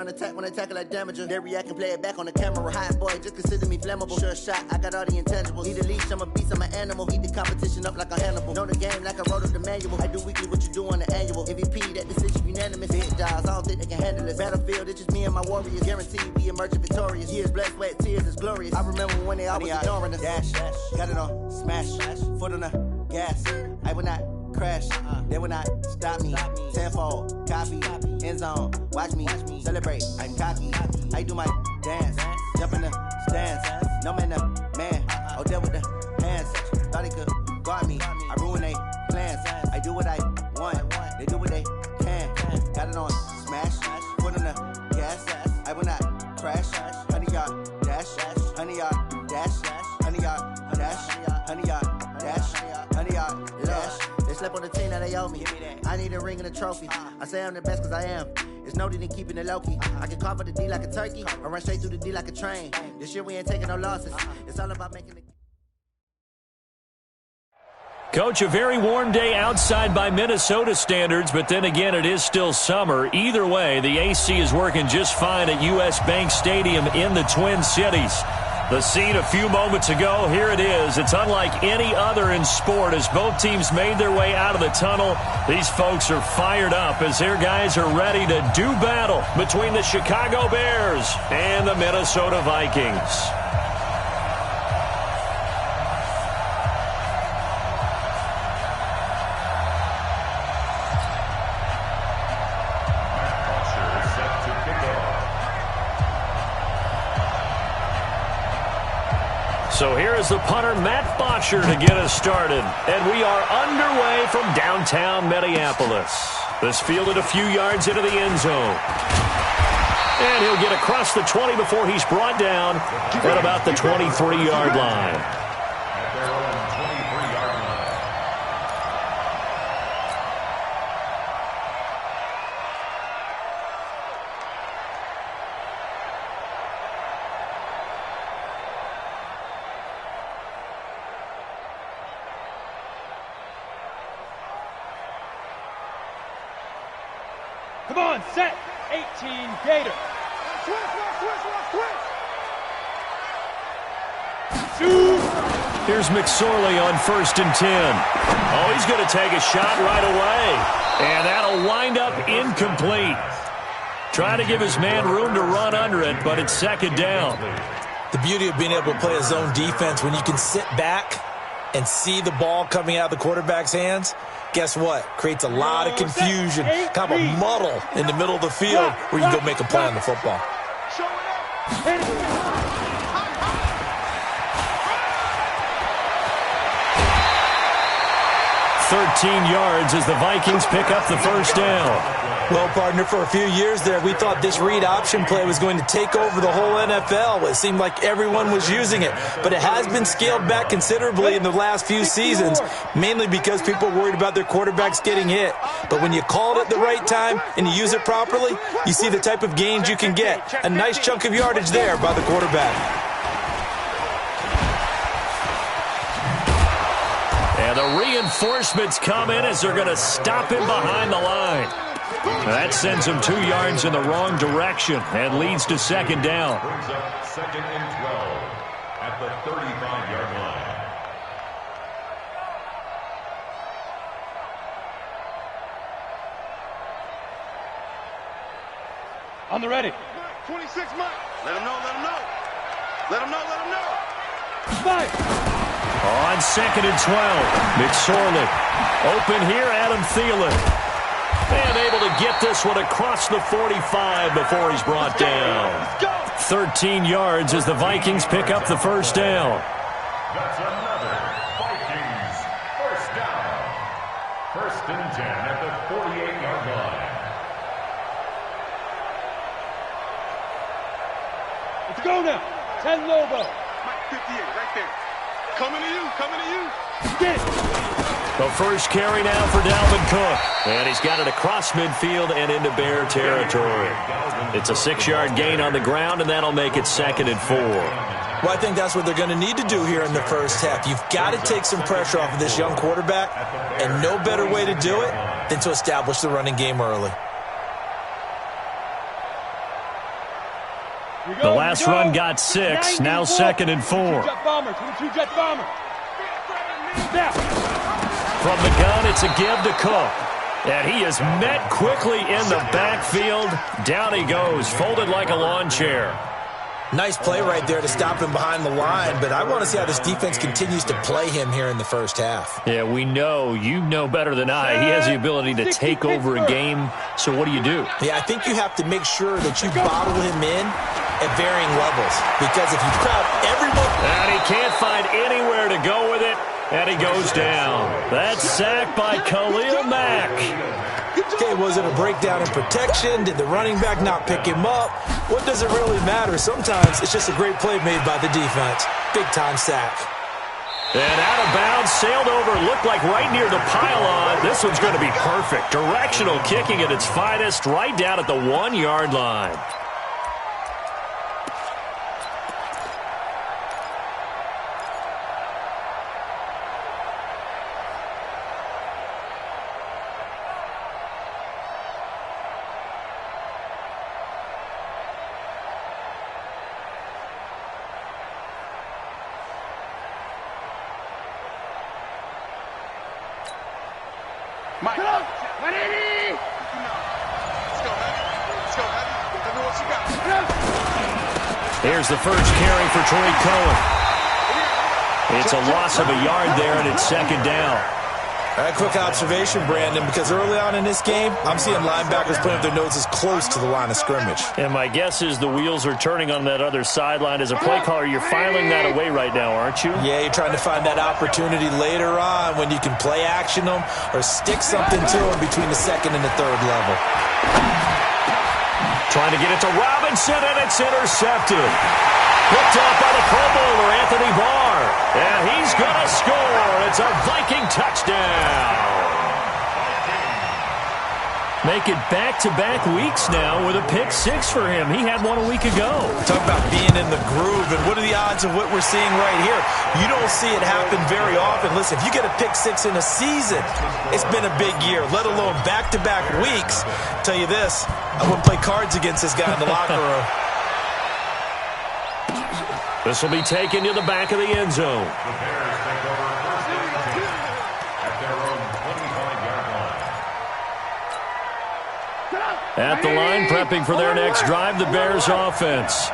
Attack when I tackle like damager. They react and play it back on the camera. Hot boy, just consider me flammable. Sure shot, I got all the intangibles. Need a leash, I'm a beast, I'm an animal. Eat the competition up like a Hannibal. Know the game like I wrote up the manual. I do weekly what you do on the annual. MVP, that decision unanimous. Hit jobs, I don't think they can handle it. Battlefield, it's just me and my warriors. Guaranteed we emerge victorious. Years, blood, sweat, tears is glorious. I remember when they always ignoring us. Dash, got it on, smash, foot on the gas. I will not crash, they will not stop me. Tenfold, copy, end zone, watch me celebrate. I'm cocky, I do my dance, jump in the stands. No man, man, oh there with the hands. Thought they could guard me, I ruin they plans. I do what I want, they do what they can. Got it on, smash, foot on the gas. I will not crash, 100-yard dash, 100-yard dash, 100-yard dash, 100-yard dash, 100-yard dash. They slept on the team that they owe me. I need a ring and a trophy. I say I'm the best cause I am. It's noted in keeping it low-key. I can carve for the D like a turkey or run straight through the D like a train. This year we ain't taking no losses. It's all about making it. Coach, a very warm day outside by Minnesota standards, but then again, it is still summer. Either way, the AC is working just fine at U.S. Bank Stadium in the Twin Cities. The scene a few moments ago, here it is. It's unlike any other in sport as both teams made their way out of the tunnel. These folks are fired up as their guys are ready to do battle between the Chicago Bears and the Minnesota Vikings. So here is the punter, Matt Botcher, to get us started. And we are underway from downtown Minneapolis. This fielded a few yards into the end zone. And he'll get across the 20 before he's brought down at about the 23-yard line. Come on, set, 18, Gator. Here's McSorley on 1st and 10. Oh, he's going to take a shot right away. And that'll wind up incomplete. Trying to give his man room to run under it, but it's 2nd down. The beauty of being able to play a zone defense when you can sit back and see the ball coming out of the quarterback's hands, guess what? Creates a lot of confusion, kind of a muddle in the middle of the field where you can go make a play on the football. 13 yards as the Vikings pick up the 1st down. Well, partner, for a few years there, we thought this read option play was going to take over the whole NFL. It seemed like everyone was using it, but it has been scaled back considerably in the last few seasons, mainly because people are worried about their quarterbacks getting hit. But when you call it at the right time and you use it properly, you see the type of gains you can get. A nice chunk of yardage there by the quarterback. And the reinforcements come in as they're going to stop him behind the line. That sends him 2 yards in the wrong direction and leads to 2nd down. Brings up 2nd and 12 at the 35-yard line. On the ready. 26 Mike. Let him know, let him know. Let him know, let him know. Five. On 2nd and 12, McSorley. Open here, Adam Thielen. And able to get this one across the 45 before he's brought down. 13 yards as the Vikings pick up the 1st down. That's another Vikings 1st down. 1st and 10 at the 48-yard line. Let's go now. 10 Lobo. Mike 58 right there. Coming to you, coming to you. Get it. The first carry now for Dalvin Cook. And he's got it across midfield and into Bear territory. It's a 6-yard gain on the ground, and that'll make it 2nd and 4. Well, I think that's what they're going to need to do here in the first half. You've got to take some pressure off of this young quarterback, and no better way to do it than to establish the running game early. The last run got 6, now 2nd and 4. Jet bomber to the 2-jet bomber. Now. From the gun, it's a give to Cook. And he is met quickly in the backfield. Down he goes, folded like a lawn chair. Nice play right there to stop him behind the line, but I want to see how this defense continues to play him here in the first half. Yeah, we know. You know better than I. He has the ability to take over a game, so what do you do? Yeah, I think you have to make sure that you bottle him in at varying levels, because if you crowd everyone... And he can't find anywhere to go with it, and he goes down. That's sacked by Khalil Mack. Okay, was it a breakdown in protection? Did the running back not pick him up? What does it really matter? Sometimes it's just a great play made by the defense. Big-time sack. And out of bounds, sailed over, looked like right near the pylon. This one's going to be perfect. Directional kicking at its finest, right down at the 1-yard line. Mike. 180. Let's go, man. Let's go, man. Tell me what you got. Here's the first carry for Troy Cohen. It's a loss of a yard there, and it's 2nd down. All right, quick observation, Brandon, because early on in this game, I'm seeing linebackers putting up their noses close to the line of scrimmage. And my guess is the wheels are turning on that other sideline. As a play caller, you're filing that away right now, aren't you? Yeah, you're trying to find that opportunity later on when you can play action them or stick something to them between the 2nd and the 3rd level. Trying to get it to Robinson, and it's intercepted. Picked up by the Pro Bowler, Anthony Barr. And he's going to score. It's a Viking touchdown. Make it back-to-back weeks now with a pick 6 for him. He had one a week ago. Talk about being in the groove, and what are the odds of what we're seeing right here? You don't see it happen very often. Listen, if you get a pick 6 in a season, it's been a big year, let alone back-to-back weeks. I'll tell you this, I wouldn't play cards against this guy in the locker room. This will be taken to the back of the end zone. The Bears take over first and 10 at their own 25-yard line. At the line, prepping for their next drive, the Bears offense.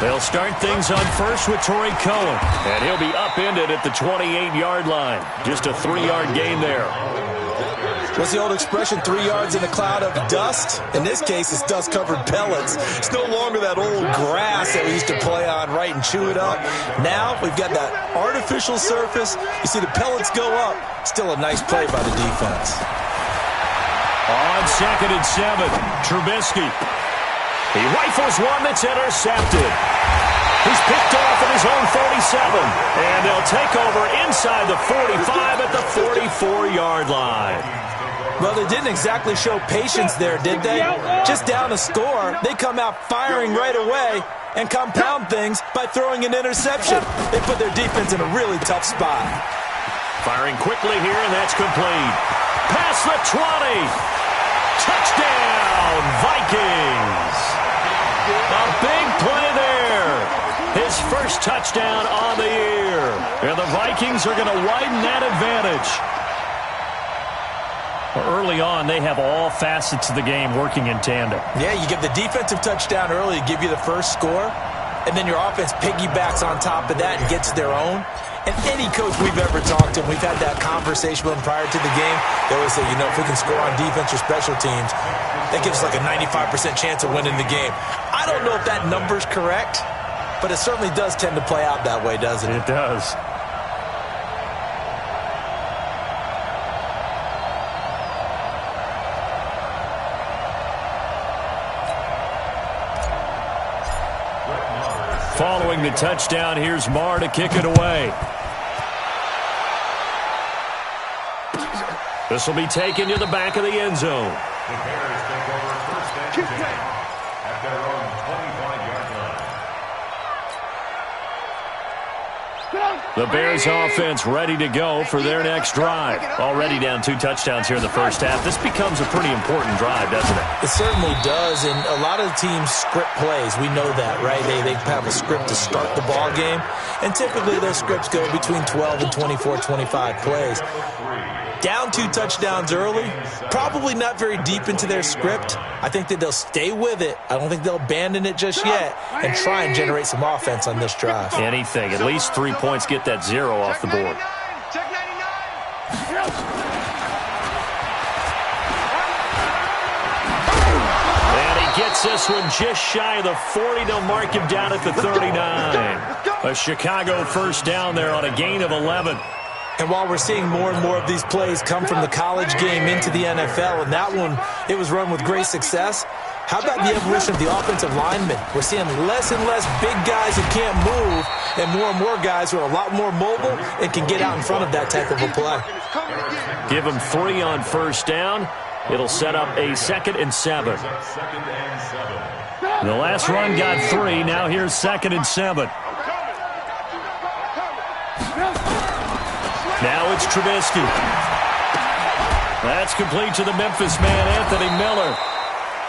They'll start things on first with Torrey Cohen. And he'll be upended at the 28-yard line. Just a 3-yard gain there. What's the old expression, 3 yards in a cloud of dust? In this case, it's dust-covered pellets. It's no longer that old grass that we used to play on, right, and chew it up. Now we've got that artificial surface. You see the pellets go up. Still a nice play by the defense. On 2nd and 7, Trubisky. He rifles one that's intercepted. He's picked off at his own 47. And they'll take over inside the 45 at the 44-yard line. Well, they didn't exactly show patience there, did they? Just down a score, they come out firing right away and compound things by throwing an interception. They put their defense in a really tough spot. Firing quickly here, and that's complete. Past the 20. Touchdown, Vikings. A big play there. His first touchdown on the year. And the Vikings are going to widen that advantage. Early on, they have all facets of the game working in tandem. Yeah, you give the defensive touchdown early to give you the first score, and then your offense piggybacks on top of that and gets their own. And any coach we've ever talked to, we've had that conversation with them prior to the game, they always say, you know, if we can score on defense or special teams, that gives us like a 95% chance of winning the game. I don't know if that number's correct, but it certainly does tend to play out that way, doesn't it? It does. Following the touchdown, here's Marr to kick it away. This will be taken to the back of the end zone. The Bears take over first and 10 at their own 25-yard line. The Bears offense ready to go for their next drive. Already down 2 touchdowns here in the first half. This becomes a pretty important drive, doesn't it? It certainly does, and a lot of the teams script plays. We know that, right? They have a script to start the ball game, and typically those scripts go between 12 and 24, 25 plays. Down 2 touchdowns early, probably not very deep into their script. I think that they'll stay with it. I don't think they'll abandon it just yet and try and generate some offense on this drive. Anything. At least 3 points, get that 0 off the board. Check 99. And he gets this one just shy of the 40. They'll mark him down at the 39. A Chicago first down there on a gain of 11. And while we're seeing more and more of these plays come from the college game into the NFL, and that one, it was run with great success, how about the evolution of the offensive linemen? We're seeing less and less big guys who can't move and more guys who are a lot more mobile and can get out in front of that type of a play. Give them 3 on first down. It'll set up a 2nd and 7. The last run got 3. Now here's 2nd and 7. Now it's Trubisky. That's complete to the Memphis man, Anthony Miller.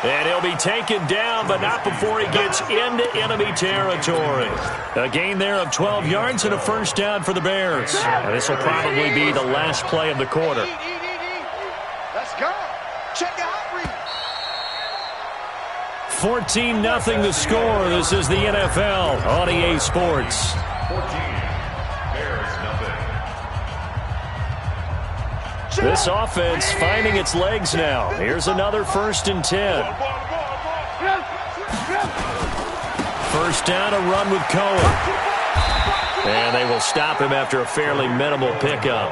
And he'll be taken down, but not before he gets into enemy territory. A gain there of 12 yards and a first down for the Bears. And this will probably be the last play of the quarter. Let's go. Check it out, Reed. 14-0 the score. This is the NFL on EA Sports. 14. Bears nothing. This offense finding its legs now. Here's another 1st and 10. First down, a run with Cohen. And they will stop him after a fairly minimal pickup.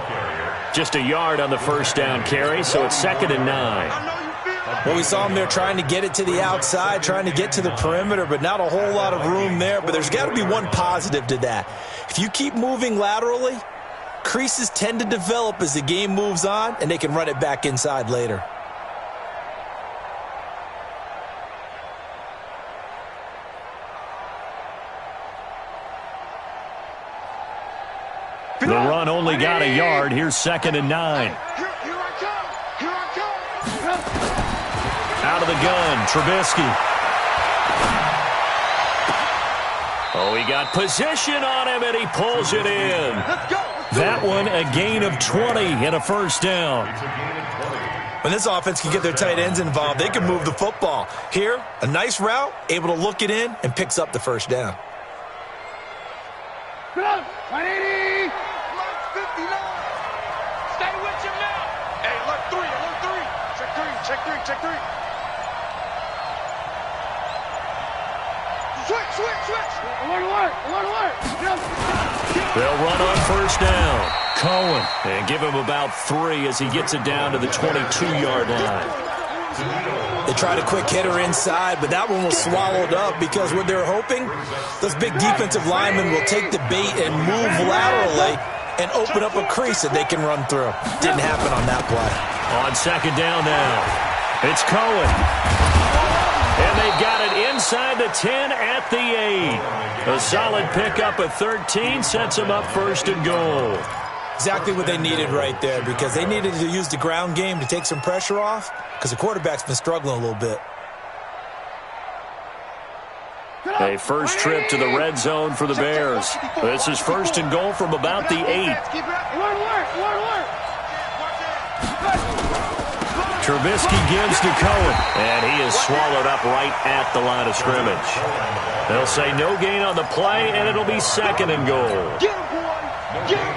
Just a yard on the first down carry, so it's 2nd and 9. Well, we saw him there trying to get it to the outside, trying to get to the perimeter, but not a whole lot of room there. But there's got to be one positive to that. If you keep moving laterally, creases tend to develop as the game moves on, and they can run it back inside later. The run only got a yard. Here's 2nd and 9. Here I come. Here I come. Out of the gun, Trubisky. Oh, he got position on him, and he pulls it in. Let's go. That one, a gain of 20 and a first down. When this offense can get their tight ends involved, they can move the football. Here, a nice route, able to look it in, and picks up the first down. 180. 59. Stay with your man. Hey, look, 3. Check 3. Check 3. Switch. Alert. They'll run on first down. Cohen, and give him about 3 as he gets it down to the 22-yard line. They tried a quick hitter inside, but that one was swallowed up because what they're hoping, those big defensive linemen will take the bait and move laterally and open up a crease that they can run through. Didn't happen on that play. On 2nd down now, it's Cohen. And they've got it inside the 10 at the 8. A solid pickup of 13 sets them up 1st and goal. Exactly what they needed right there, because they needed to use the ground game to take some pressure off, because the quarterback's been struggling a little bit. A first trip to the red zone for the Bears. This is 1st and goal from about the 8. Trubisky gives to Cohen, and he is swallowed up right at the line of scrimmage. They'll say no gain on the play, and it'll be 2nd and goal.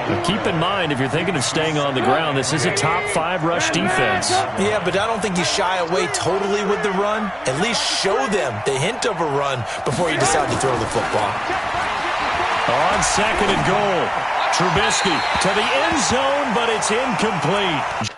But keep in mind, if you're thinking of staying on the ground, this is a top 5 rush defense. Yeah, but I don't think you shy away totally with the run. At least show them the hint of a run before you decide to throw the football. On 2nd and goal, Trubisky to the end zone, but it's incomplete.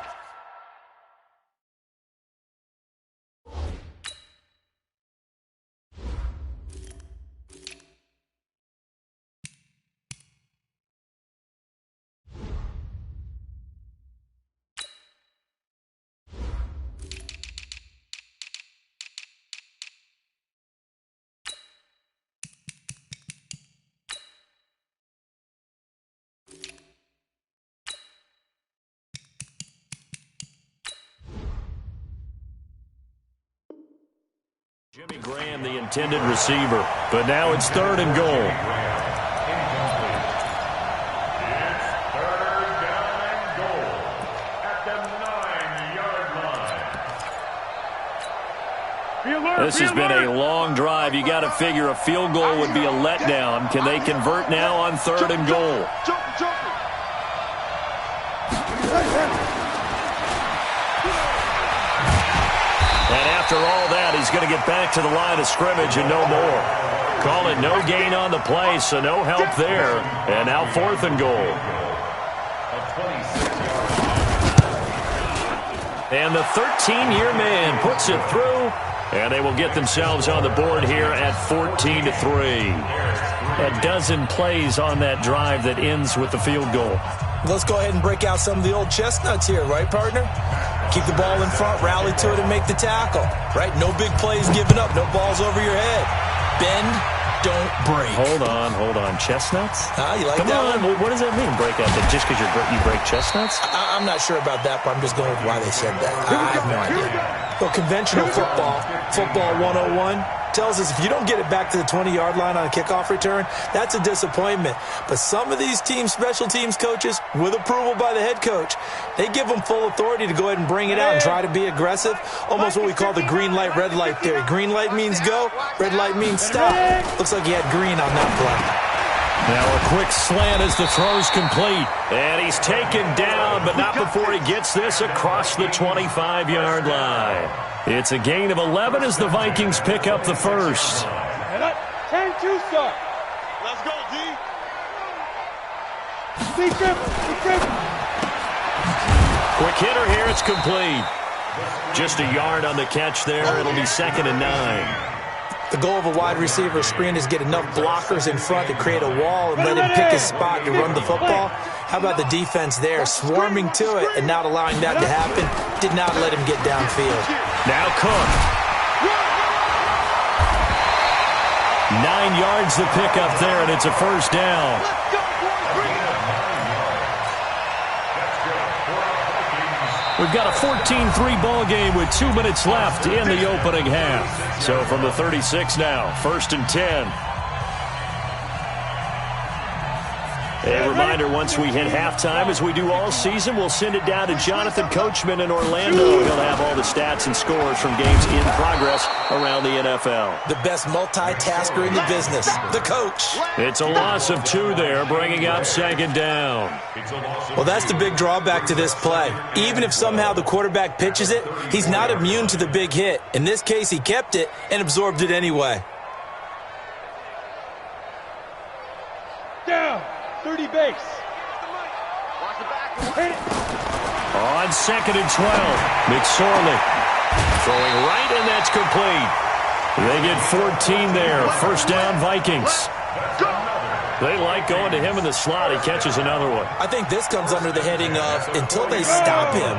Jimmy Graham, the intended receiver, but now it's 3rd and goal. Incomplete. It's 3rd down and goal at the 9-yard line. This has been a long drive. You got to figure a field goal would be a letdown. Can they convert now on 3rd and goal? And after all that, he's going to get back to the line of scrimmage and no more. Call it no gain on the play, so no help there. And now 4th and goal. And the 13-year man puts it through, and they will get themselves on the board here at 14-3. A dozen plays on that drive that ends with the field goal. Let's go ahead and break out some of the old chestnuts here, right, partner? Keep the ball in front, rally to it, and make the tackle, right? No big plays given up, no balls over your head. Bend, don't break. Hold on. Chestnuts? You like Come that on, one? what does that mean, break out? Just because you break chestnuts? I'm not sure about that, but I'm just going with why they said that. I have no idea. Well, conventional football 101, tells us if you don't get it back to the 20-yard line on a kickoff return, that's a disappointment. But some of these teams, special teams coaches, with approval by the head coach, they give them full authority to go ahead and bring it out and try to be aggressive, almost what we call the green light, red light theory. Green light means go, red light means stop. Looks like he had green on that play. Now a quick slant as the throw's complete. And he's taken down, but not before he gets this across the 25-yard line. It's a gain of 11 as the Vikings pick up the first. 10-2 start. Let's go, D. Quick hitter here, it's complete. Just a yard on the catch there. It'll be 2nd and 9. The goal of a wide receiver screen is get enough blockers in front to create a wall and let him pick his spot to run the football. How about the defense there, swarming to it and not allowing that to happen? Did not let him get downfield. Now Cook. 9 yards the pickup there, and it's a first down. We've got a 14-3 ball game with 2 minutes left in the opening half. So from the 36 now, 1st and 10. A reminder, once we hit halftime, as we do all season, we'll send it down to Jonathan Coachman in Orlando. He'll have all the stats and scores from games in progress around the NFL. The best multitasker in the business, the coach. It's a loss of 2 there, bringing up 2nd down. Well, that's the big drawback to this play. Even if somehow the quarterback pitches it, he's not immune to the big hit. In this case, he kept it and absorbed it anyway. Down. 30 base. On 2nd and 12, McSorley throwing right, and that's complete. They get 14 there. First down, Vikings. They like going to him in the slot. He catches another one. I think this comes under the heading of until they stop him,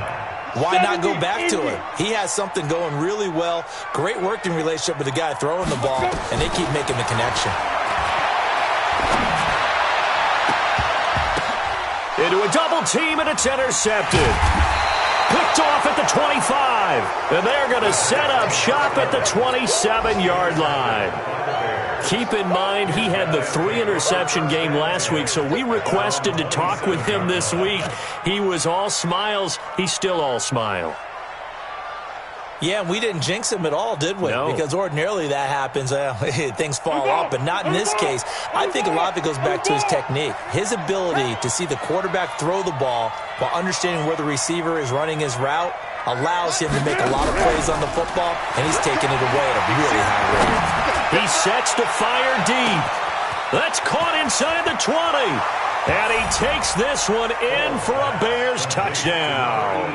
why not go back to him? He has something going really well. Great working relationship with the guy throwing the ball, and they keep making the connection. Into a double team, and it's intercepted. Picked off at the 25. And they're going to set up shop at the 27-yard line. Keep in mind, he had the 3-interception game last week, so we requested to talk with him this week. He was all smiles. He's still all smile. Yeah, we didn't jinx him at all, did we? No. Because ordinarily that happens, things fall off, but not in this case. I think a lot of it goes back to his technique. His ability to see the quarterback throw the ball while understanding where the receiver is running his route allows him to make a lot of plays on the football, and he's taking it away at a really high rate. He sets to fire deep. That's caught inside the 20. And he takes this one in for a Bears touchdown.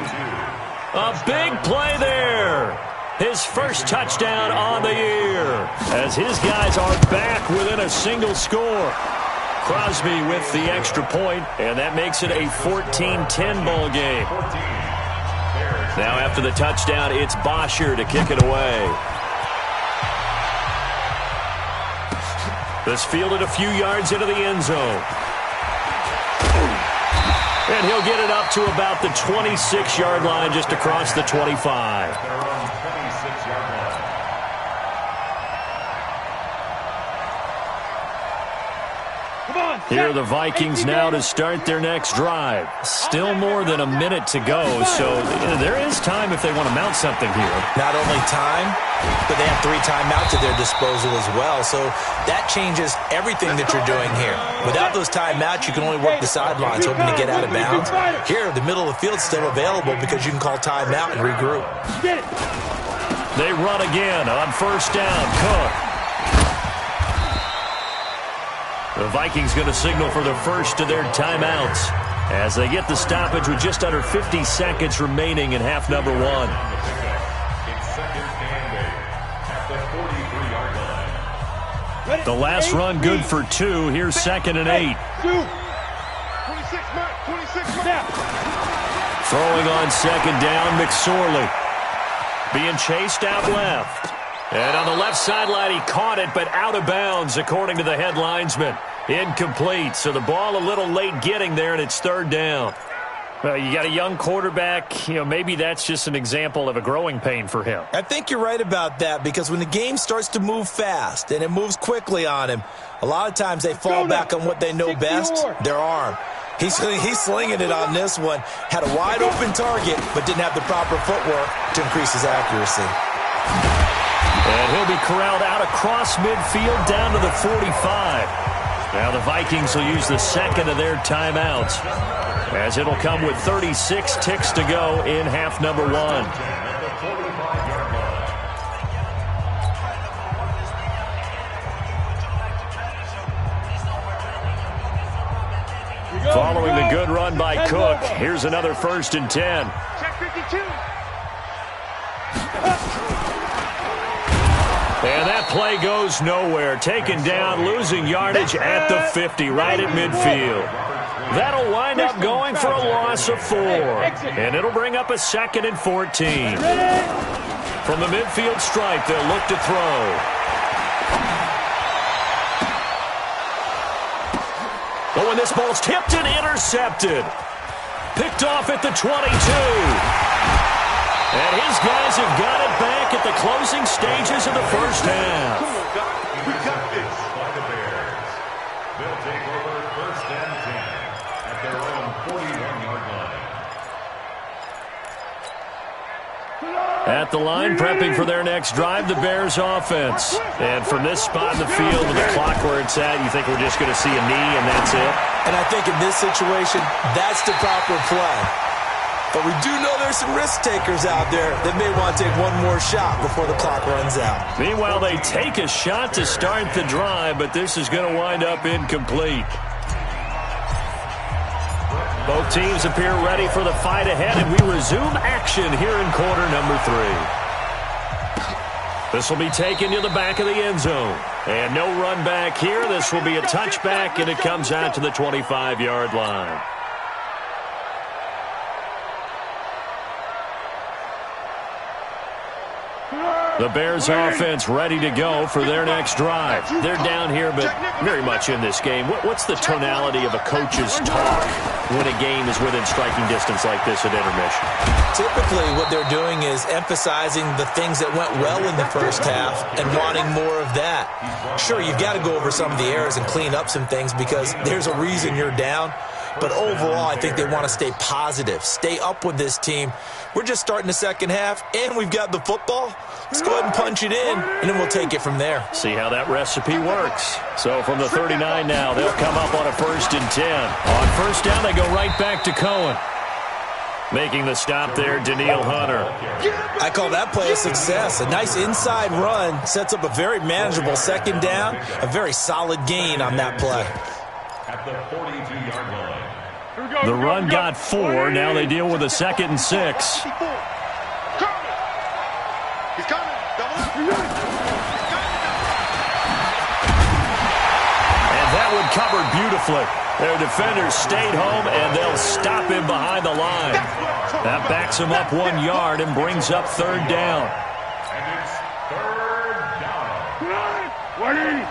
A big play there. His first touchdown on the year as his guys are back within a single score. Crosby with the extra point, and that makes it a 14-10 ball game. Now after the touchdown, it's Bosher to kick it away. This fielded a few yards into the end zone. And he'll get it up to about the 26-yard line, just across the 25. Here are the Vikings now to start their next drive. Still more than a minute to go, so there is time if they want to mount something here. Not only time, but they have 3 timeouts at their disposal as well, so that changes everything that you're doing here. Without those timeouts, you can only work the sidelines, hoping to get out of bounds. Here, the middle of the field is still available because you can call timeout and regroup. They run again on first down. Cook. The Vikings going to signal for the first of their timeouts as they get the stoppage with just under 50 seconds remaining in half number 1. It's second and 8 at the 43-yard line. The last run good for 2. Here's second and 8. 26 now. Throwing on second down, McSorley. Being chased out left. And on the left sideline, he caught it, but out of bounds, according to the head linesman. Incomplete. So the ball a little late getting there, and it's third down. Well, you got a young quarterback. Maybe that's just an example of a growing pain for him. I think you're right about that because when the game starts to move fast and it moves quickly on him, a lot of times they fall back on what they know best, their arm. He's slinging it on this one. Had a wide-open target, but didn't have the proper footwork to increase his accuracy. And he'll be corralled out across midfield down to the 45. Now the Vikings will use the second of their timeouts as it'll come with 36 ticks to go in half number 1. Following the good run by Cook, here's another first and 10. Check 52. And that play goes nowhere. Taken down, losing yardage at the 50, right at midfield. That'll wind up going for a loss of 4. And it'll bring up a second and 14. From the midfield stripe, they'll look to throw. Oh, and this ball's tipped and intercepted. Picked off at the 22. And his guys have got it back at the closing stages of the first half. We got this by the Bears. They'll take over first and 10 at their own 41-yard line. At the line, prepping for their next drive, the Bears offense. And from this spot in the field with the clock where it's at, you think we're just going to see a knee and that's it? And I think in this situation, that's the proper play. But we do know there's some risk takers out there that may want to take one more shot before the clock runs out. Meanwhile, they take a shot to start the drive, but this is going to wind up incomplete. Both teams appear ready for the fight ahead, and we resume action here in quarter number 3. This will be taken to the back of the end zone. And no run back here. This will be a touchback, and it comes out to the 25-yard line. The Bears offense ready to go for their next drive. They're down here, but very much in this game. What's the tonality of a coach's talk when a game is within striking distance like this at intermission? Typically, what they're doing is emphasizing the things that went well in the first half and wanting more of that. Sure, you've got to go over some of the errors and clean up some things because there's a reason you're down. But overall, I think they want to stay positive, stay up with this team. We're just starting the second half, and we've got the football. Let's go ahead and punch it in, and then we'll take it from there. See how that recipe works. So from the 39 now, they'll come up on a first and 10. On first down, they go right back to Cohen. Making the stop there, Daniil Hunter. I call that play a success. A nice inside run sets up a very manageable second down, a very solid gain on that play. At the 42-yard line. The run got 4. Now they deal with a second and 6. He's coming. And that one covered beautifully. Their defenders stayed home, and they'll stop him behind the line. That backs him up 1 yard and brings up third down. And it's third down. 180.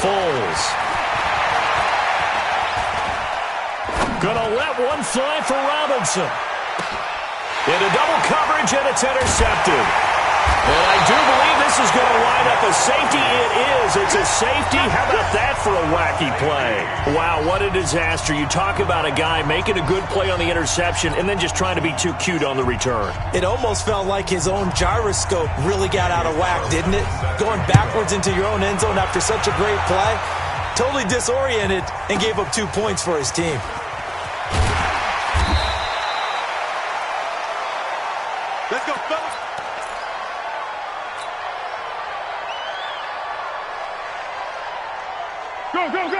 Foles. Gonna let one fly for Robinson. Into double coverage, and it's intercepted. And I do believe this is going to wind up a safety. It is. It's a safety. How about that for a wacky play? Wow, what a disaster. You talk about a guy making a good play on the interception and then just trying to be too cute on the return. It almost felt like his own gyroscope really got out of whack, didn't it? Going backwards into your own end zone after such a great play. Totally disoriented and gave up 2 points for his team. Let's go, fellas.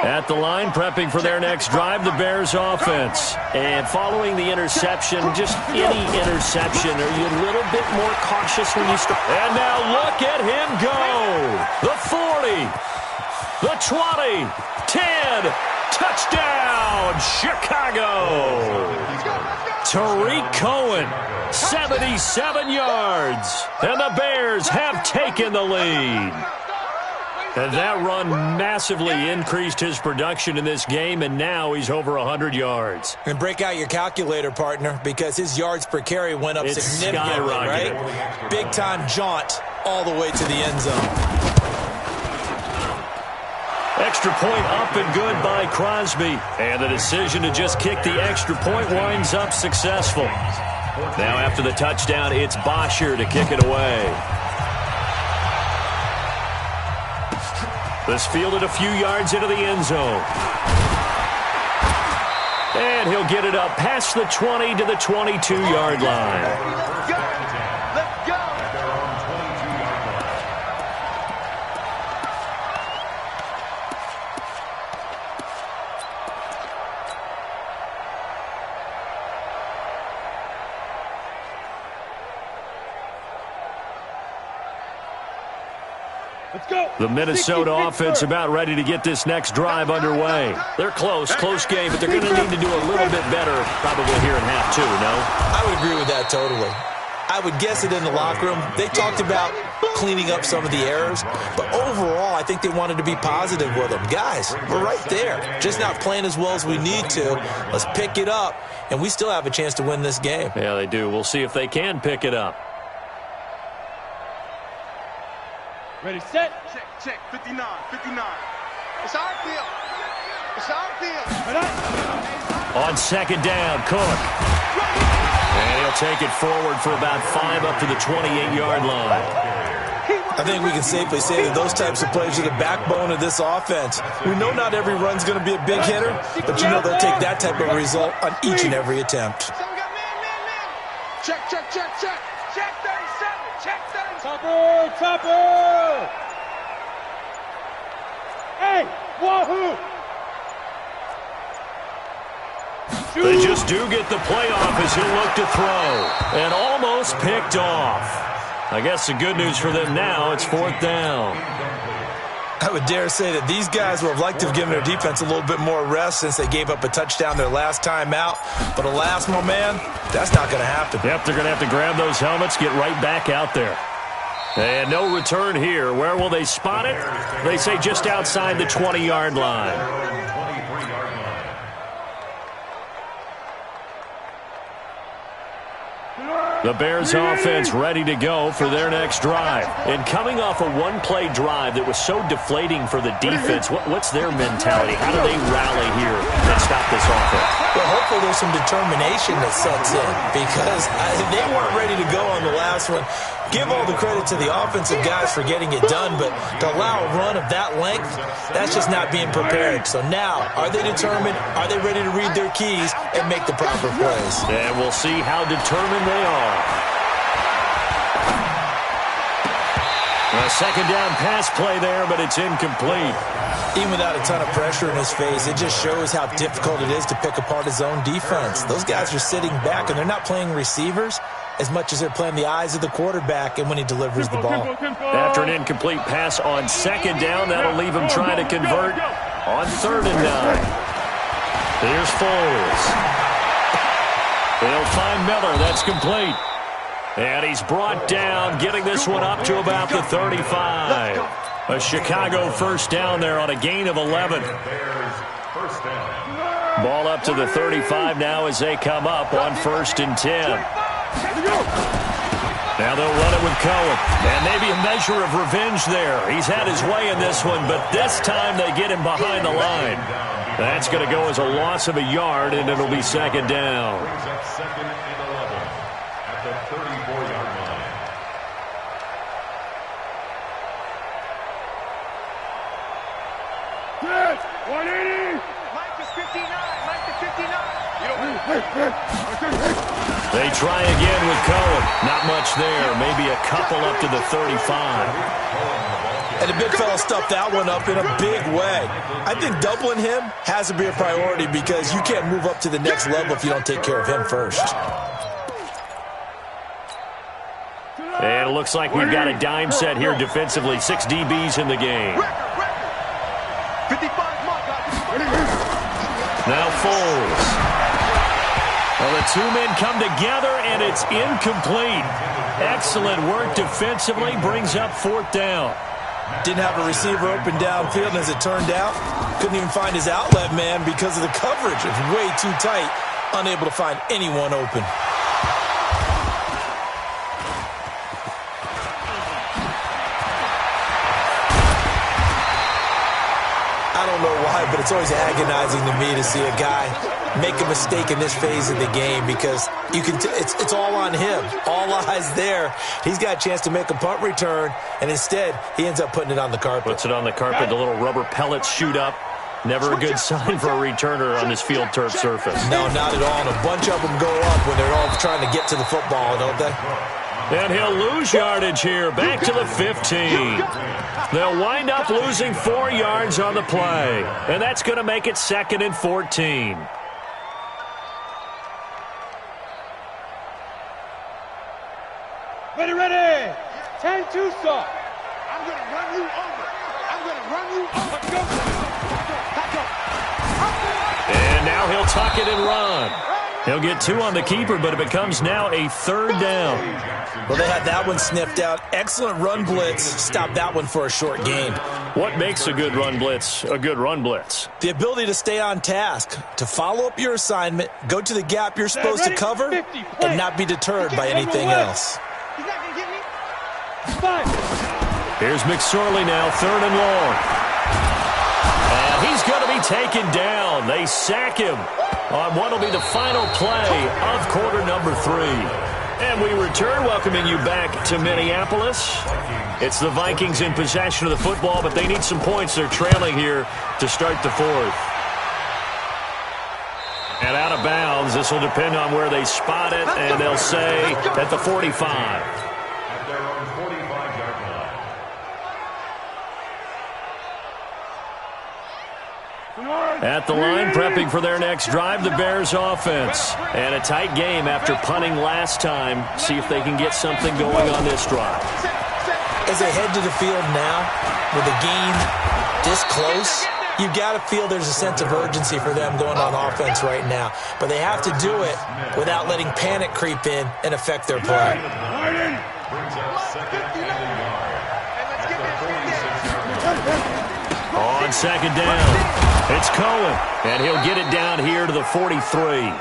At the line, prepping for their next drive, the Bears offense. And following the interception, just any interception, are you a little bit more cautious when you start? And now look at him go. The 40, the 20, 10, touchdown, Chicago. Tariq Cohen, 77 yards. And the Bears have taken the lead. And that run massively increased his production in this game, and now he's over 100 yards. And break out your calculator, partner, because his yards per carry went up significantly, right? Big-time jaunt all the way to the end zone. Extra point up and good by Crosby. And the decision to just kick the extra point winds up successful. Now after the touchdown, it's Bosher to kick it away. This fielded a few yards into the end zone. And he'll get it up past the 20 to the 22-yard line. Let's go. Let's go. Let's go. The Minnesota offense about ready to get this next drive underway. They're close game, but they're going to need to do a little bit better probably here in half two, no? I would agree with that totally. I would guess it in the locker room. They talked about cleaning up some of the errors, but overall, I think they wanted to be positive with them. Guys, we're right there. Just not playing as well as we need to. Let's pick it up, and we still have a chance to win this game. Yeah, they do. We'll see if they can pick it up. Ready, set. Check, 59. It's our field. It's our field. On second down, Cook. And he'll take it forward for about 5 up to the 28-yard line. I think we can safely say that those types of plays are the backbone of this offense. We know not every run's going to be a big hitter, but you know they'll take that type of result on each and every attempt. So we got man. Check. Check 37. Check 37. Topper. Hey, wahoo. They just do get the play off as he'll look to throw. And almost picked off. I guess the good news for them now, it's 4th down. I would dare say that these guys would have liked to have given their defense a little bit more rest since they gave up a touchdown their last time out. But alas, my man, that's not going to happen. Yep, they're going to have to grab those helmets, get right back out there. And no return here. Where will they spot it? They say just outside the 20-yard line. The Bears offense ready to go for their next drive. And coming off a one-play drive that was so deflating for the defense, what's their mentality? How do they rally here and stop this offense? Well, hopefully there's some determination that sets in because they weren't ready to go on the last one. Give all the credit to the offensive guys for getting it done, but to allow a run of that length, that's just not being prepared. So now, are they determined? Are they ready to read their keys and make the proper plays? And we'll see how determined they are. A second down pass play there, but it's incomplete. Even without a ton of pressure in his face, it just shows how difficult it is to pick apart his own defense. Those guys are sitting back, and they're not playing receivers as much as they're playing the eyes of the quarterback and when he delivers the ball. After an incomplete pass on second down, that'll leave him trying to convert on 3rd and 9. Here's Foles. They'll find Miller. That's complete. And he's brought down, getting this one up to about the 35. A Chicago first down there on a gain of 11. Ball up to the 35 now as they come up on 1st and 10. Now they'll run it with Cohen. And maybe a measure of revenge there. He's had his way in this one, but this time they get him behind the line. That's going to go as a loss of a yard, and it'll be second down. Brings up second and 11 at the 34-yard line. Yes, 180. Mike is 59. Mike is 59. You don't They try again with Cohen. Not much there. Maybe a couple up to the 35. And the big fella stuffed that one up in a big way. I think doubling him has to be a priority because you can't move up to the next level if you don't take care of him first. And it looks like we've got a dime set here defensively. 6 DBs in the game. 55 Now Foles. Well, the two men come together, and it's incomplete. Excellent work defensively. Brings up fourth down. Didn't have a receiver open downfield, and as it turned out, couldn't even find his outlet man because of the coverage. It was way too tight, unable to find anyone open. I don't know why, but it's always agonizing to me to see a guy make a mistake in this phase of the game because you can it's all on him. All eyes there. He's got a chance to make a punt return, and instead he ends up putting it on the carpet. Puts it on the carpet. The little rubber pellets shoot up. Never a good sign for a returner on this field turf surface. No, not at all. And a bunch of them go up when they're all trying to get to the football, don't they? And he'll lose yardage here. Back to the 15. They'll wind up losing 4 yards on the play. And that's going to make it second and 14. Ready. 10-2 stop. I'm going to run you over. I'm going to run you over. Go. And now he'll tuck it and run. He'll get 2 on the keeper, but it becomes now a third down. Well, they had that one sniffed out. Excellent run blitz. Stopped that one for a short gain. What makes a good run blitz a good run blitz? The ability to stay on task, to follow up your assignment, go to the gap you're supposed to cover, and not be deterred by anything else. He's not going to get me. 5. Here's McSorley now, third and long. And he's going to be taken down. They sack him on what will be the final play of quarter number 3. And we return, welcoming you back to Minneapolis. It's the Vikings in possession of the football, but they need some points. They're trailing here to start the fourth. And out of bounds. This will depend on where they spot it, and they'll say at the 45. At their own 45-yard line. At the line, prepping for their next drive, the Bears offense. And a tight game after punting last time. See if they can get something going on this drive. As they head to the field now, with the game this close, you got to feel there's a sense of urgency for them going on offense right now. But they have to do it without letting panic creep in and affect their play. Brings up second and a yard at the 46-yard line. On second down, it's Cohen, and he'll get it down here to the 43.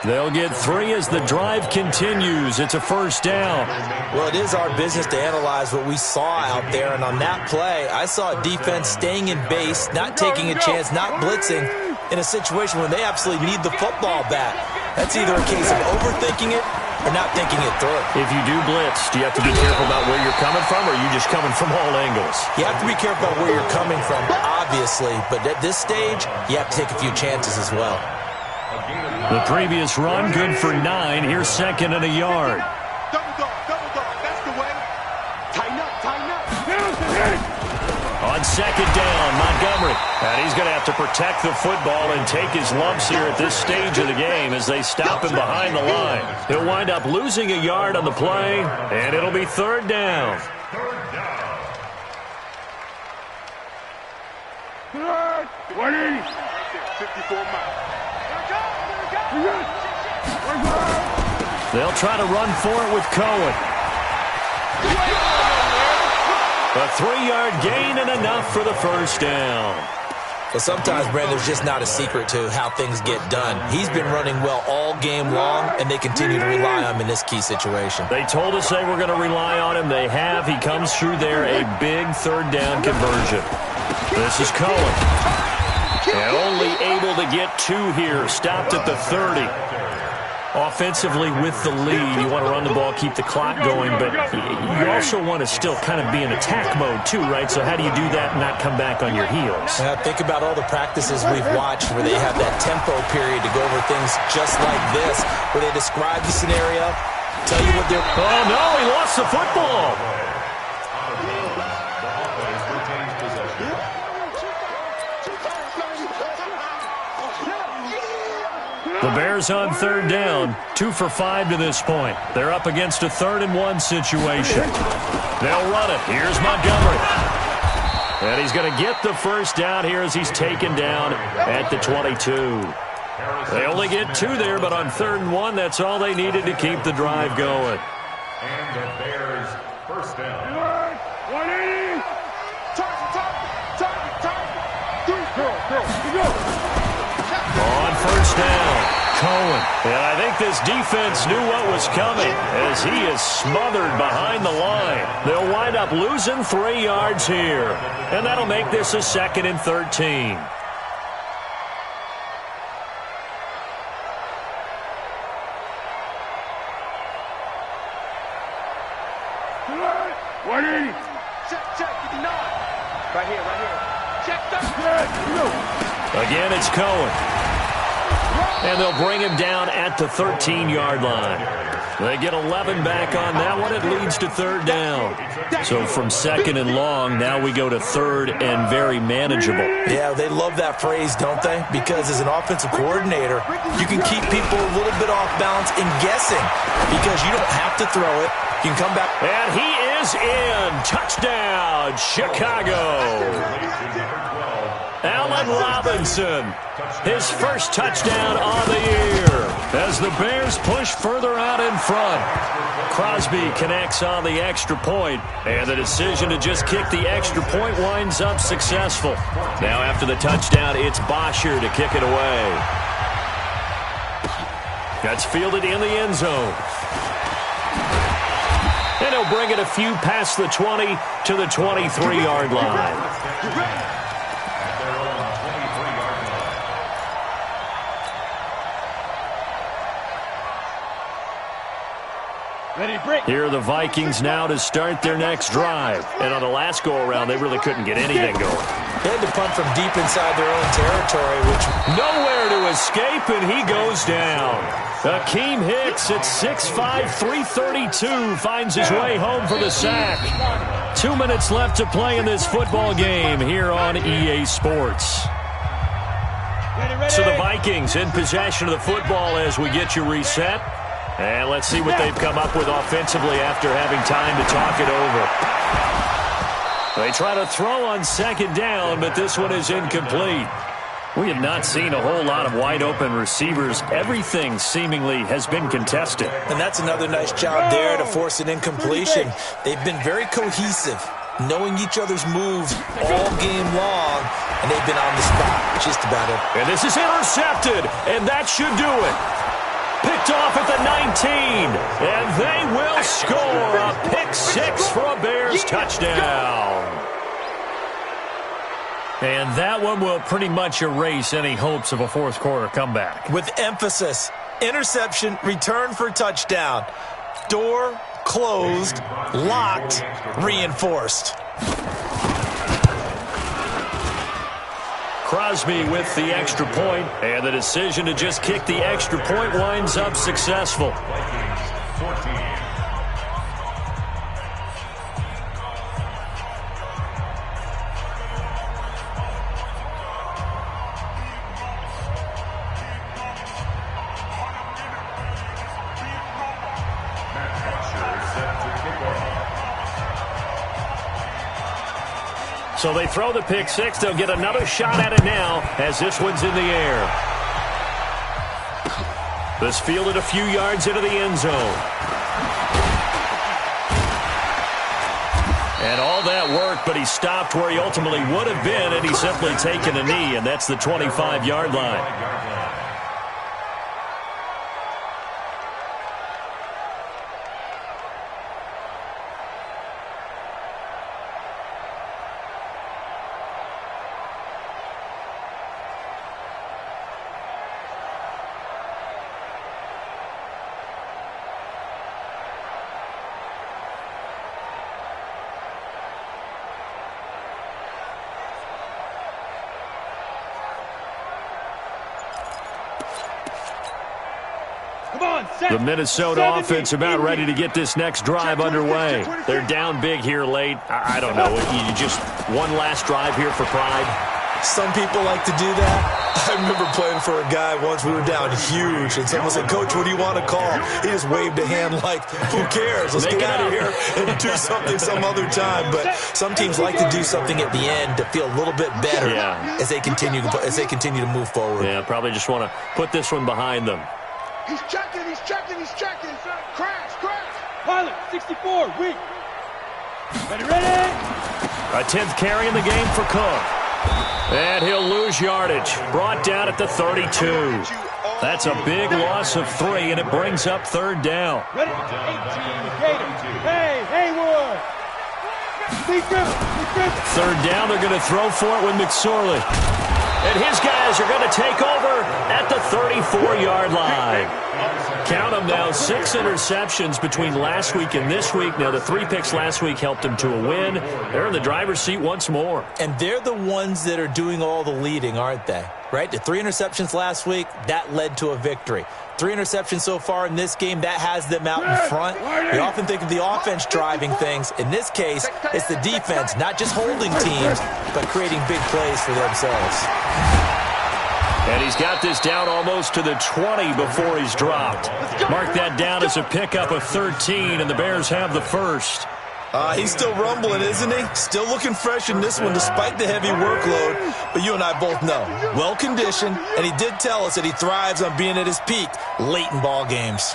They'll get 3 as the drive continues. It's a first down. Well, it is our business to analyze what we saw out there, and on that play, I saw a defense staying in base, not taking a chance, not blitzing, in a situation where they absolutely need the football back. That's either a case of overthinking it or not thinking it through. If you do blitz, do you have to be careful about where you're coming from, or are you just coming from all angles? You have to be careful about where you're coming from, obviously, but at this stage, you have to take a few chances as well. The previous run, good for 9. Here's second and a yard. Double dog. That's the way. Tighten up. On second down, Montgomery. And he's going to have to protect the football and take his lumps here at this stage of the game as they stop him behind the line. He'll wind up losing a yard on the play, and it'll be third down. Third down. 180. 54 miles. They'll try to run for it with Cohen. A 3-yard gain and enough for the first down. Well, sometimes, Brandon, there's just not a secret to how things get done. He's been running well all game long, and they continue to rely on him in this key situation. They told us they were going to rely on him. They have. He comes through there, a big third down conversion. This is Cohen. And only able to get 2 here. Stopped at the 30. Offensively with the lead, you want to run the ball, keep the clock going, but you also want to still kind of be in attack mode too, right? So how do you do that and not come back on your heels? Think about all the practices we've watched where they have that tempo period to go over things just like this, where they describe the scenario, tell you what they're... Oh, no, he lost the football. The Bears on third down, 2 for 5 to this point. They're up against a 3rd and 1 situation. They'll run it. Here's Montgomery. And he's going to get the first down here as he's taken down at the 22. They only get 2 there, but on 3rd and 1, that's all they needed to keep the drive going. And the Bears first down. 180. On first down, Cohen. And I think this defense knew what was coming as he is smothered behind the line. They'll wind up losing 3 yards here. And that'll make this a 2nd and 13. Right here. Check. Again, it's Cohen. And they'll bring him down at the 13-yard line. They get 11 back on that one. It leads to 3rd down. So from 2nd and long, now we go to 3rd and very manageable. Yeah, they love that phrase, don't they? Because as an offensive coordinator, you can keep people a little bit off balance and guessing because you don't have to throw it. You can come back. And he is in. Touchdown, Chicago. Allen Robinson, his first touchdown on the year as the Bears push further out in front. Crosby connects on the extra point, and the decision to just kick the extra point winds up successful. Now after the touchdown, it's Bosher to kick it away. That's fielded in the end zone. And he'll bring it a few past the 20 to the 23-yard line. Here are the Vikings now to start their next drive. And on the last go-around, they really couldn't get anything going. They had to punt from deep inside their own territory, which... Nowhere to escape, and he goes down. Akeem Hicks at 6'5", 332 finds his way home for the sack. 2 minutes left to play in this football game here on EA Sports. So the Vikings in possession of the football as we get you reset. And let's see what they've come up with offensively after having time to talk it over. They try to throw on 2nd down, but this one is incomplete. We have not seen a whole lot of wide-open receivers. Everything seemingly has been contested. And that's another nice job there to force an incompletion. They've been very cohesive, knowing each other's moves all game long, and they've been on the spot just about it. And this is intercepted, and that should do it. Picked off at the 19, and they will score a pick-6 for a Bears touchdown. And that one will pretty much erase any hopes of a fourth-quarter comeback. With emphasis, interception, return for touchdown. Door closed, locked, reinforced. Crosby with the extra point, and the decision to just kick the extra point winds up successful. So they throw the pick-6. They'll get another shot at it now as this one's in the air. This fielded a few yards into the end zone. And all that work, but he stopped where he ultimately would have been, and he's simply taken a knee, and that's the 25-yard line. The Minnesota offense about ready to get this next drive underway. They're down big here late. I don't know. You just one last drive here for pride. Some people like to do that. I remember playing for a guy once. We were down huge, and someone said, "Coach, what do you want to call?" He just waved a hand like, "Who cares? Let's get out of here and do something some other time." But some teams like to do something at the end to feel a little bit better as they continue to move forward. Yeah, probably just want to put this one behind them. He's checking. Crash. Pilot, 64, weak. Ready. A 10th carry in the game for Cook. And he'll lose yardage. Brought down at the 32. That's a big loss of 3, and it brings up 3rd down. Ready, 18, Gator. Hey, Haywood. Big grip. 3rd down, they're going to throw for it with McSorley. And his guys are going to take over at the 34-yard line. Count them now, 6 interceptions between last week and this week. Now, the 3 picks last week helped them to a win. They're in the driver's seat once more. And they're the ones that are doing all the leading, aren't they? Right? The 3 interceptions last week, that led to a victory. 3 interceptions so far in this game, that has them out in front. We often think of the offense driving things. In this case, it's the defense, not just holding teams, but creating big plays for themselves. And he's got this down almost to the 20 before he's dropped. Mark that down as a pickup of 13, and the Bears have the first. He's still rumbling, isn't he? Still looking fresh in this one despite the heavy workload. But you and I both know, well-conditioned, and he did tell us that he thrives on being at his peak late in ball games.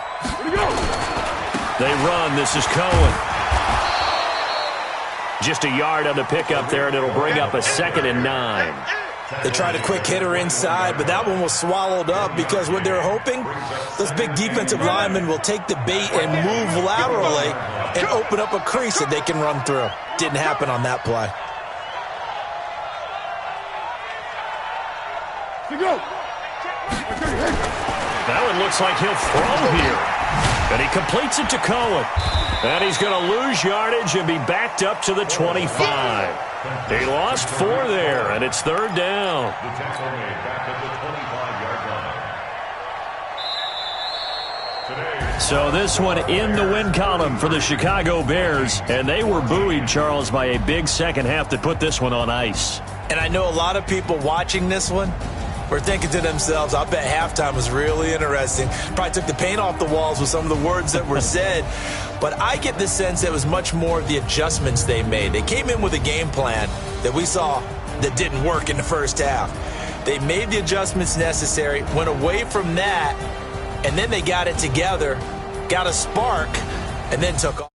They run. This is Cohen. Just a yard on the pickup there, and it'll bring up a 2nd and 9. They tried a quick hitter inside, but that one was swallowed up because what they're hoping, those big defensive linemen will take the bait and move laterally and open up a crease that they can run through. Didn't happen on that play. That one looks like he'll throw here. And he completes it to Cohen. And he's going to lose yardage and be backed up to the 25. He lost 4 there, and it's 3rd down. The tackle made back at the 25-yard line. So this one in the win column for the Chicago Bears. And they were buoyed, Charles, by a big second half that put this one on ice. And I know a lot of people watching this one were thinking to themselves, I bet halftime was really interesting. Probably took the paint off the walls with some of the words that were said. But I get the sense that it was much more of the adjustments they made. They came in with a game plan that we saw that didn't work in the first half. They made the adjustments necessary, went away from that, and then they got it together, got a spark, and then took off.